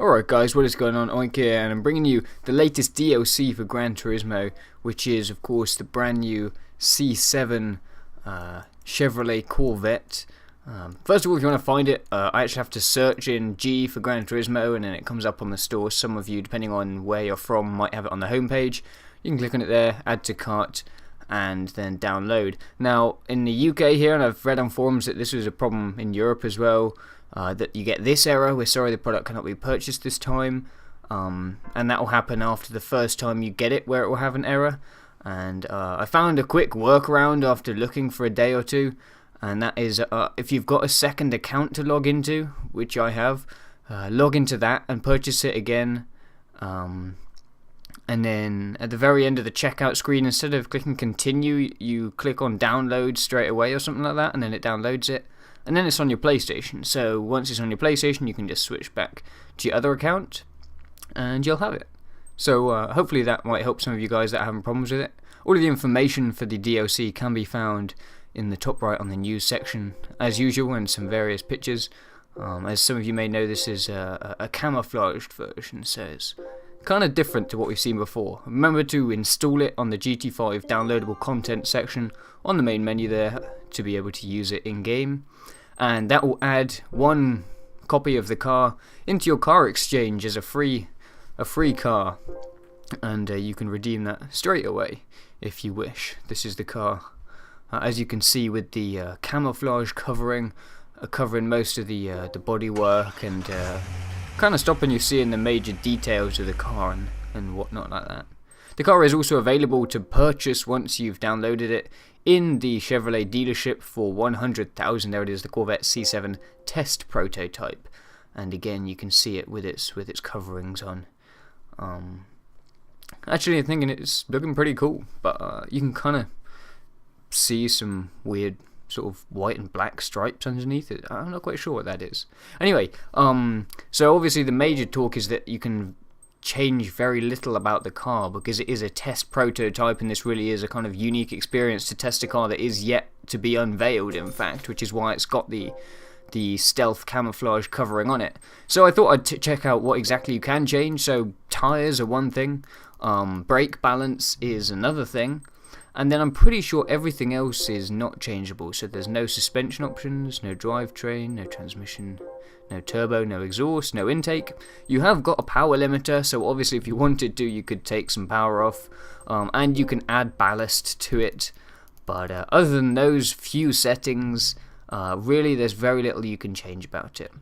Alright guys, what is going on? Oink here, and I'm bringing you the latest DLC for Gran Turismo, which is of course the brand new C7 Chevrolet Corvette. First of all, if you want to find it, I actually have to search in G for Gran Turismo and then it comes up on the store. Some of you, depending on where you're from, might have it on the homepage. You can click on it there, add to cart, and then download. Now in the UK here, and I've read on forums that this was a problem in Europe as well, that you get this error: we're sorry, the product cannot be purchased this time, and that will happen after the first time you get it, where it will have an error. And I found a quick workaround after looking for a day or two, and that is if you've got a second account to log into, which I have, log into that and purchase it again, and then at the very end of the checkout screen, instead of clicking continue, you click on download straight away or something like that, and then it downloads it. And then it's on your PlayStation, so once it's on your PlayStation you can just switch back to your other account and you'll have it. So hopefully that might help some of you guys that are having problems with it. All of the information for the DLC can be found in the top right on the news section as usual, and some various pictures. As some of you may know, this is a camouflaged version, so it's kind of different to what we've seen before. Remember to install it on the GT5 downloadable content section on the main menu there to be able to use it in game, and that will add one copy of the car into your car exchange as a free car, and you can redeem that straight away if you wish. This is the car, as you can see, with the camouflage covering most of the bodywork, and kind of stopping you seeing the major details of the car and whatnot like that. The car is also available to purchase once you've downloaded it in the Chevrolet dealership for 100,000. There it is, the Corvette C7 test prototype, and again you can see it with its coverings on. Actually, I'm thinking it's looking pretty cool, but you can kind of see some weird sort of white and black stripes underneath it. I'm not quite sure what that is. Anyway, so obviously the major talk is that you can change very little about the car because it is a test prototype, and this really is a kind of unique experience to test a car that is yet to be unveiled, in fact, which is why it's got the stealth camouflage covering on it. So I thought I'd check out what exactly you can change. So tires are one thing, brake balance is another thing, and then I'm pretty sure everything else is not changeable. So there's no suspension options, no drivetrain, no transmission, no turbo, no exhaust, no intake. You have got a power limiter, so obviously if you wanted to, you could take some power off, and you can add ballast to it. But other than those few settings, really there's very little you can change about it.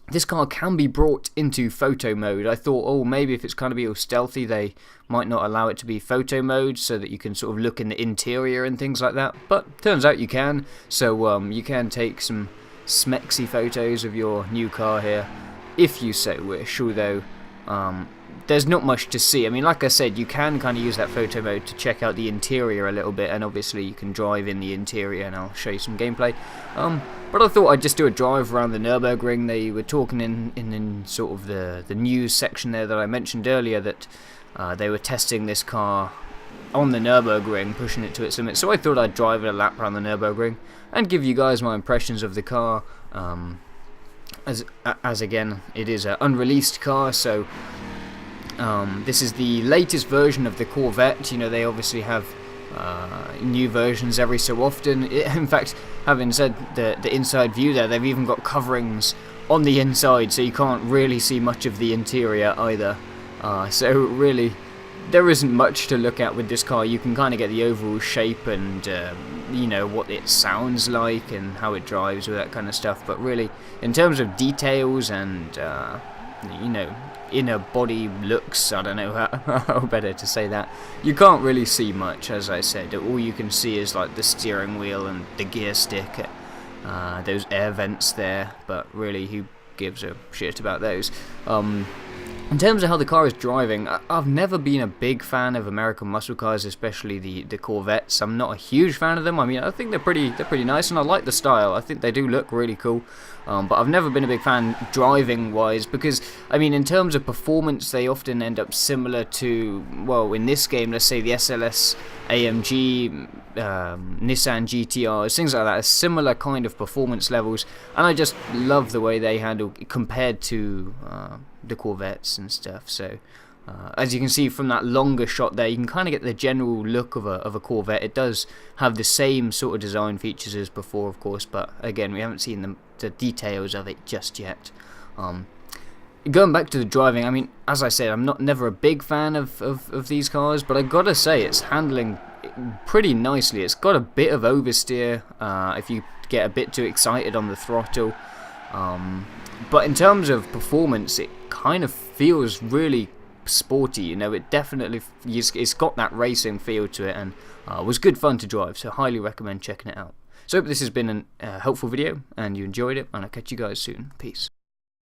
This car can be brought into photo mode. I thought, oh, maybe if it's kind of be all stealthy, they might not allow it to be photo mode so that you can sort of look in the interior and things like that. But turns out you can, so you can take some smexy photos of your new car here if you so wish, although there's not much to see. I mean, like I said, you can kind of use that photo mode to check out the interior a little bit, and obviously you can drive in the interior, and I'll show you some gameplay. But I thought I'd just do a drive around the Nürburgring. They were talking in sort of the news section there that I mentioned earlier that they were testing this car on the Nürburgring, pushing it to its limit. So I thought I'd drive it a lap around the Nürburgring and give you guys my impressions of the car. As again, it is an unreleased car, so this is the latest version of the Corvette. You know, they obviously have new versions every so often. In fact, having said the inside view there, they've even got coverings on the inside, so you can't really see much of the interior either. So really, there isn't much to look at with this car. You can kind of get the overall shape and you know, what it sounds like and how it drives, with that kind of stuff. But really, in terms of details and you know, inner body looks, I don't know how better to say that, you can't really see much. As I said, all you can see is like the steering wheel and the gear stick, those air vents there, but really who gives a shit about those. In terms of how the car is driving, I've never been a big fan of American muscle cars, especially the Corvettes. I'm not a huge fan of them. I mean, I think they're pretty nice, and I like the style. I think they do look really cool. But I've never been a big fan driving-wise, because, I mean, in terms of performance, they often end up similar to, well, in this game, let's say the SLS AMG, Nissan GTRs, things like that, similar kind of performance levels, and I just love the way they handle compared to the Corvettes and stuff. So as you can see from that longer shot there, you can kind of get the general look of a Corvette. It does have the same sort of design features as before, of course, but again, we haven't seen the details of it just yet. Going back to the driving, I mean, as I said, I'm never a big fan of these cars, but I gotta say, it's handling pretty nicely. It's got a bit of oversteer if you get a bit too excited on the throttle, but in terms of performance, it kind of feels really sporty. You know, it definitely, it's got that racing feel to it, and was good fun to drive, so highly recommend checking it out. So I hope this has been a helpful video and you enjoyed it, and I'll catch you guys soon. Peace.